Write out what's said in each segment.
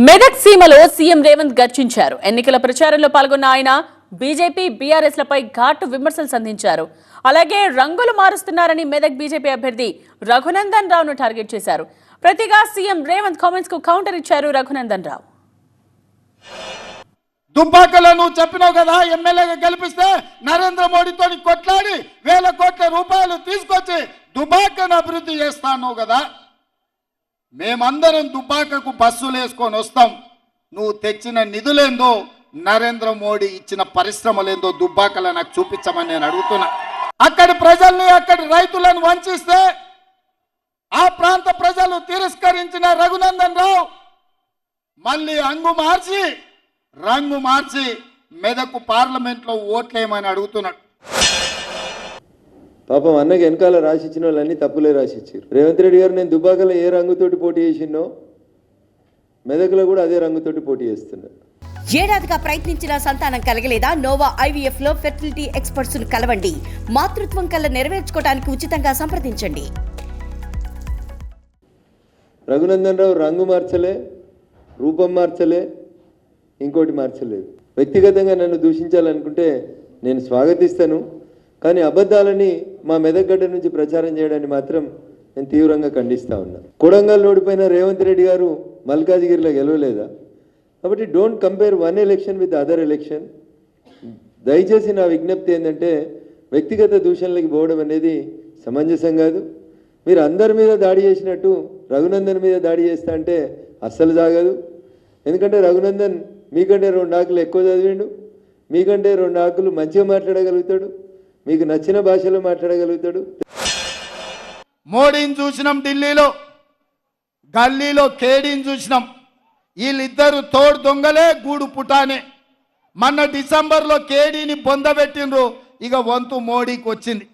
మెదక్ సీమలో సీఎం రేవంత్ గర్జించారు. ఎన్నికల ప్రచారంలో పాల్గొన్న ఆయన బీజేపీ బీఆర్ఎస్ లపై ఘాటు విమర్శలు సంధించారు. అలాగే రంగులు మారుస్తున్నారని మెదక్ బీజేపీ అభ్యర్థి రఘునందన్ రావును టార్గెట్ చేశారు. ప్రతిగా సీఎం రేవంత్ కామెంట్స్ కు కౌంటర్ ఇచ్చారు రఘునందన్ రావు. దుబ్బాకలను చెప్పినావు కదా, ఎమ్మెల్యేగా గెలిపిస్తే నరేంద్ర మోడీతో కొట్లాడి 1000 కోట్ల రూపాయలు తీసుకొచ్చి దుబ్బాకను అభివృద్ధి చేస్తాను కదా. మేమందరం దుబ్బాకకు బస్సులు వేసుకొని వస్తాం. నువ్వు తెచ్చిన నిధులేందో, నరేంద్ర మోడీ ఇచ్చిన పరిశ్రమలేందో దుబ్బాకలో నాకు చూపించమని నేను అడుగుతున్నా. అక్కడి ప్రజల్ని, అక్కడి రైతులను వంచిస్తే ఆ ప్రాంత ప్రజలు తిరస్కరించిన రఘునందన్ రావు మళ్ళీ రంగు మార్చి మెదక్ పార్లమెంట్లో ఓట్లేయమని అడుగుతున్నాడు. పాపం అన్నకి వెనకాల రాసిచ్చిన వాళ్ళన్నీ తప్పులే రాసిచ్చారు. రేవంత్ రెడ్డి గారు నేను దుబ్బాకలో ఏ రంగుతోటి పోటీ చేసినో మెదక్లో కూడా అదే రంగుతోటి పోటీ చేస్తున్నారు. ఏడాదిగా ప్రయత్నించిన సంతానం కలగలేదా? నోవా ఐవీఎఫ్ లో ఫెర్టిలిటీ ఎక్స్పర్ట్స్ కలవండి. మాతృత్వం కల్లా నెరవేర్చుకోవడానికి ఉచితంగా సంప్రదించండి. రఘునందన్ రావు రంగు మార్చలే, రూపం మార్చలే, ఇంకోటి మార్చలేదు. వ్యక్తిగతంగా నన్ను దూషించాలనుకుంటే నేను స్వాగతిస్తాను. కానీ అబద్ధాలని మా మెదక్గడ్డ నుంచి ప్రచారం చేయడాన్ని మాత్రం నేను తీవ్రంగా ఖండిస్తూ ఉన్నా. కొడంగల్ ఓడిపోయిన రేవంత్ రెడ్డి గారు మల్కాజిగిరిలో గెలవలేదా? కాబట్టి don't compare one election with other election. దయచేసి నా విజ్ఞప్తి ఏంటంటే వ్యక్తిగత దూషణలకి పోవడం అనేది సమంజసం కాదు. మీరు అందరి మీద దాడి చేసినట్టు రఘునందన్ మీద దాడి చేస్తా అంటే అస్సలు సాగదు. ఎందుకంటే రఘునందన్ మీకంటే 2 ఆకులు ఎక్కువ చదివిండు, మీకంటే 2 ఆకులు మంచిగా మాట్లాడగలుగుతాడు, మీకు నచ్చిన భాషలో మాట్లాడగలుగుతాడు. మోడీని చూసినాం ఢిల్లీలో, గల్లీలో కేడీని చూసినాం. వీళ్ళిద్దరు తోడు దొంగలే, గూడు పుటానే. మొన్న డిసెంబర్లో కేడీని బొందబెట్టిండ్రు. ఇక వంతు మోడీకి వచ్చింది.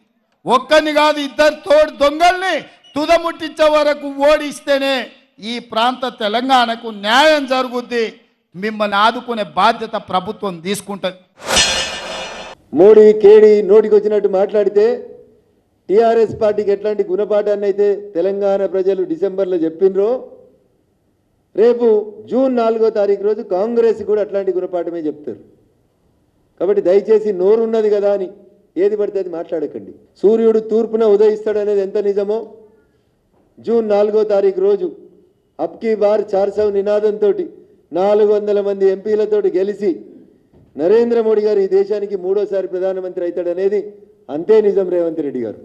ఒక్కరిని కాదు, ఇద్దరు తోడు దొంగల్ని తుదముట్టించే వరకు ఓడిస్తేనే ఈ ప్రాంత తెలంగాణకు న్యాయం జరుగుద్ది. మిమ్మల్ని ఆదుకునే బాధ్యత ప్రభుత్వం తీసుకుంటుంది. మోడీ కేడీ నోటికి వచ్చినట్టు మాట్లాడితే టీఆర్ఎస్ పార్టీకి ఎట్లాంటి గుణపాఠాన్ని అయితే తెలంగాణ ప్రజలు డిసెంబర్లో చెప్పినరో రేపు జూన్ 4వ తారీఖు రోజు కాంగ్రెస్ కూడా అట్లాంటి గుణపాఠమే చెప్తారు. కాబట్టి దయచేసి నోరున్నది కదా అని ఏది పడితే అది మాట్లాడకండి. సూర్యుడు తూర్పున ఉదయిస్తాడనేది ఎంత నిజమో జూన్ 4వ తారీఖు రోజు అబ్కీ బార్ 400 నినాదంతో 400 మంది ఎంపీలతోటి గెలిచి నరేంద్ర మోడీ గారు ఈ దేశానికి 3వ సారి ప్రధానమంత్రి అవుతాడనేది అంతే నిజం రేవంత్ రెడ్డి గారు.